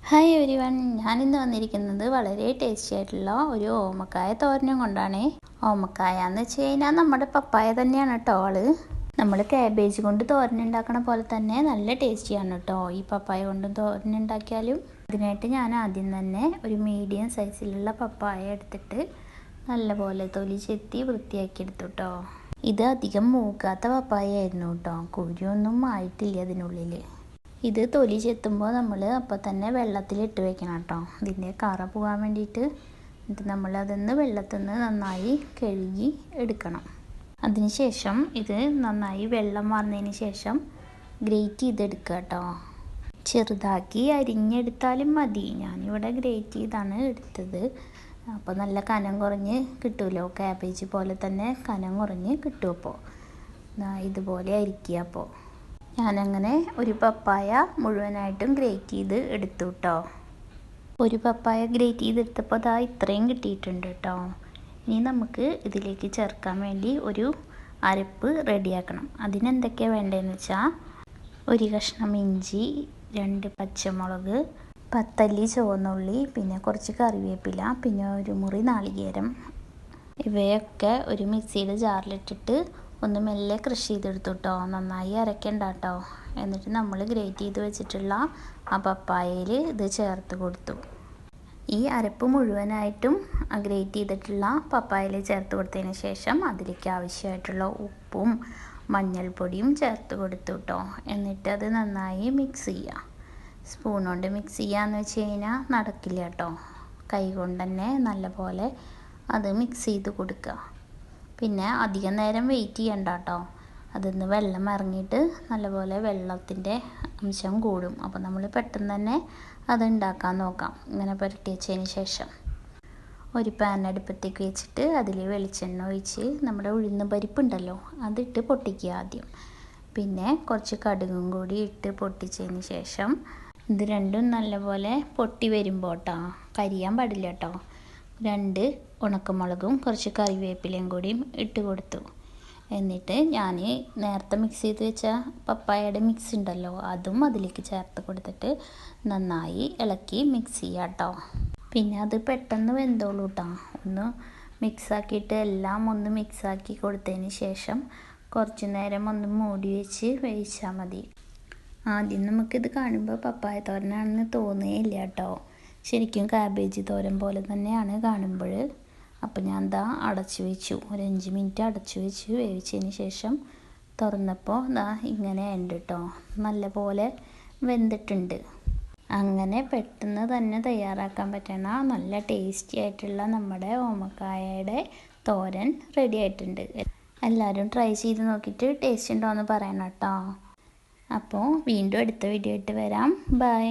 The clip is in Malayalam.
ഹായ് എവരിവൺ, ഞാനിന്ന് വന്നിരിക്കുന്നത് വളരെ ടേസ്റ്റി ആയിട്ടുള്ള ഒരു ഓമക്കായ തോരനും കൊണ്ടാണ്. ഓമക്കായ എന്ന് വെച്ച് കഴിഞ്ഞാൽ നമ്മുടെ പപ്പായ തന്നെയാണ് കേട്ടോ ആള്. നമ്മൾ കാബേജ് കൊണ്ട് തോരൻ ഉണ്ടാക്കണ പോലെ തന്നെ നല്ല ടേസ്റ്റിയാണ് കേട്ടോ ഈ പപ്പായ കൊണ്ട് തോരൻ ഉണ്ടാക്കിയാലും. അതിനായിട്ട് ഞാൻ ആദ്യം തന്നെ ഒരു മീഡിയം സൈസിലുള്ള പപ്പായ എടുത്തിട്ട് നല്ലപോലെ തൊലി ചെത്തി വൃത്തിയാക്കി എടുത്തു കേട്ടോ. ഇത് അധികം മൂക്കാത്ത പപ്പായ ആയിരുന്നു കേട്ടോ, കുരുവൊന്നും ആയിട്ടില്ല അതിനുള്ളിൽ. ഇത് തൊലി ചെത്തുമ്പോൾ നമ്മൾ അപ്പോൾ തന്നെ വെള്ളത്തിലിട്ട് വെക്കണം കേട്ടോ, ഇതിൻ്റെ കറ പോകാൻ വേണ്ടിയിട്ട്. എന്നിട്ട് നമ്മൾ അതൊന്ന് വെള്ളത്തിൽ നിന്ന് നന്നായി കഴുകി എടുക്കണം. അതിനുശേഷം ഇത് നന്നായി വെള്ളം വാർന്നതിന് ശേഷം ഗ്രേറ്റ് ചെയ്തെടുക്കുക കേട്ടോ. ചെറുതാക്കി അരിഞ്ഞെടുത്താലും മതി, ഞാനിവിടെ ഗ്രേറ്റ് ചെയ്താണ് എടുത്തത്. അപ്പോൾ നല്ല കനം കുറഞ്ഞ് കിട്ടുമല്ലോ, കാബേജ് പോലെ തന്നെ കനം കുറഞ്ഞ് കിട്ടും. അപ്പോൾ ഇതുപോലെ അരിക്കുക. അപ്പോൾ ഞാനങ്ങനെ ഒരു പപ്പായ മുഴുവനായിട്ടും ഗ്രേറ്റ് ചെയ്ത് എടുത്തു കേട്ടോ. ഒരു പപ്പായ ഗ്രേറ്റ് ചെയ്തെടുത്തപ്പോൾ അതാ ഇത്രയും കിട്ടിയിട്ടുണ്ട് കേട്ടോ. ഇനി നമുക്ക് ഇതിലേക്ക് ചേർക്കാൻ വേണ്ടി ഒരു അരപ്പ് റെഡിയാക്കണം. അതിനെന്തൊക്കെയാണ് വേണ്ടതെന്ന് വെച്ചാൽ, ഒരു കഷ്ണം ഇഞ്ചി, 2 പച്ചമുളക്, 10 അല്ലി ചുവന്നുള്ളി, പിന്നെ കുറച്ച് കറിവേപ്പില, പിന്നെ ഒരു മുറി നാളികേരം. ഇവയൊക്കെ ഒരു മിക്സിയുടെ ജാറിലിട്ടിട്ട് ഒന്ന് മെല്ലെ ക്രഷ് ചെയ്തെടുത്തു കേട്ടോ. നന്നായി അരക്കണ്ട കേട്ടോ. എന്നിട്ട് നമ്മൾ ഗ്രേറ്റ് ചെയ്ത് വെച്ചിട്ടുള്ള ആ പപ്പായയിൽ ഇത് ചേർത്ത് കൊടുത്തു. ഈ അരപ്പ് മുഴുവനായിട്ടും ഗ്രേറ്റ് ചെയ്തിട്ടുള്ള പപ്പായയിൽ ചേർത്ത് കൊടുത്തതിന് ശേഷം അതിലേക്ക് ആവശ്യമായിട്ടുള്ള ഉപ്പും മഞ്ഞൾപ്പൊടിയും ചേർത്ത് കൊടുത്തു കേട്ടോ. എന്നിട്ട് അത് നന്നായി മിക്സ് ചെയ്യുക. സ്പൂൺ കൊണ്ട് മിക്സ് ചെയ്യാന്ന് വെച്ച് കഴിഞ്ഞാൽ നടക്കില്ല കേട്ടോ, കൈ കൊണ്ട് തന്നെ നല്ലപോലെ അത് മിക്സ് ചെയ്ത് കൊടുക്കുക. പിന്നെ അധികം നേരം വെയിറ്റ് ചെയ്യണ്ട കേട്ടോ, അതിന്ന് വെള്ളം ഇറങ്ങിയിട്ട് നല്ലപോലെ വെള്ളത്തിൻ്റെ അംശം കൂടും. അപ്പോൾ നമ്മൾ പെട്ടെന്ന് തന്നെ അത് ഉണ്ടാക്കാൻ നോക്കാം. ഇങ്ങനെ പുരട്ടി വെച്ചതിന് ശേഷം ഒരു പാൻ അടുപ്പത്തേക്ക് വെച്ചിട്ട് അതിൽ വെളിച്ചെണ്ണ ഒഴിച്ച് നമ്മുടെ ഉഴുന്ന് പരിപ്പുണ്ടല്ലോ അതിട്ട് പൊട്ടിക്കുക ആദ്യം. പിന്നെ കുറച്ച് കടുകും കൂടി ഇട്ട് പൊട്ടിച്ചതിന് ശേഷം ഇത് രണ്ടും നല്ലപോലെ പൊട്ടി വരുമ്പോൾ കേട്ടോ, കരിയാൻ പാടില്ല കേട്ടോ, 2 ഉണക്കമുളകും കുറച്ച് കറിവേപ്പിലയും കൂടിയും ഇട്ട് കൊടുത്തു. എന്നിട്ട് ഞാൻ നേരത്തെ മിക്സ് ചെയ്ത് വെച്ച പപ്പായയുടെ മിക്സ് ഉണ്ടല്ലോ അതും അതിലേക്ക് ചേർത്ത് കൊടുത്തിട്ട് നന്നായി ഇളക്കി മിക്സ് ചെയ്യാം കേട്ടോ. പിന്നെ അത് പെട്ടെന്ന് വെന്തോളൂ കേട്ടോ. ഒന്ന് മിക്സാക്കിയിട്ട് എല്ലാം ഒന്ന് മിക്സാക്കി കൊടുത്തതിന് ശേഷം കുറച്ച് നേരം ഒന്ന് മൂടി വെച്ച് വേവിച്ചാൽ മതി. ആദ്യം നമുക്കിത് കാണുമ്പോൾ പപ്പായ തോരനാണെന്ന് തോന്നുകയില്ല കേട്ടോ, ശരിക്കും കാബേജ് തോരൻ പോലെ തന്നെയാണ് കാണുമ്പോൾ. അപ്പോൾ ഞാൻ ദാ അടച്ചു വെച്ചു, ഒരു 5 മിനിറ്റ് അടച്ചു വെച്ച് വേവിച്ചതിന് ശേഷം തുറന്നപ്പോൾ ദാ ഇങ്ങനെ ഉണ്ട് കേട്ടോ, നല്ലപോലെ വെന്തിട്ടുണ്ട്. അങ്ങനെ പെട്ടെന്ന് തന്നെ തയ്യാറാക്കാൻ പറ്റണ നല്ല ടേസ്റ്റി ആയിട്ടുള്ള നമ്മുടെ ഓമക്കായയുടെ തോരൻ റെഡി ആയിട്ടുണ്ട്. എല്ലാവരും ട്രൈ ചെയ്ത് നോക്കിയിട്ട് ടേസ്റ്റ് ഉണ്ടോ എന്ന് പറയണം കേട്ടോ. അപ്പോൾ വീണ്ടും അടുത്ത വീഡിയോ ആയിട്ട് വരാം. ബൈ.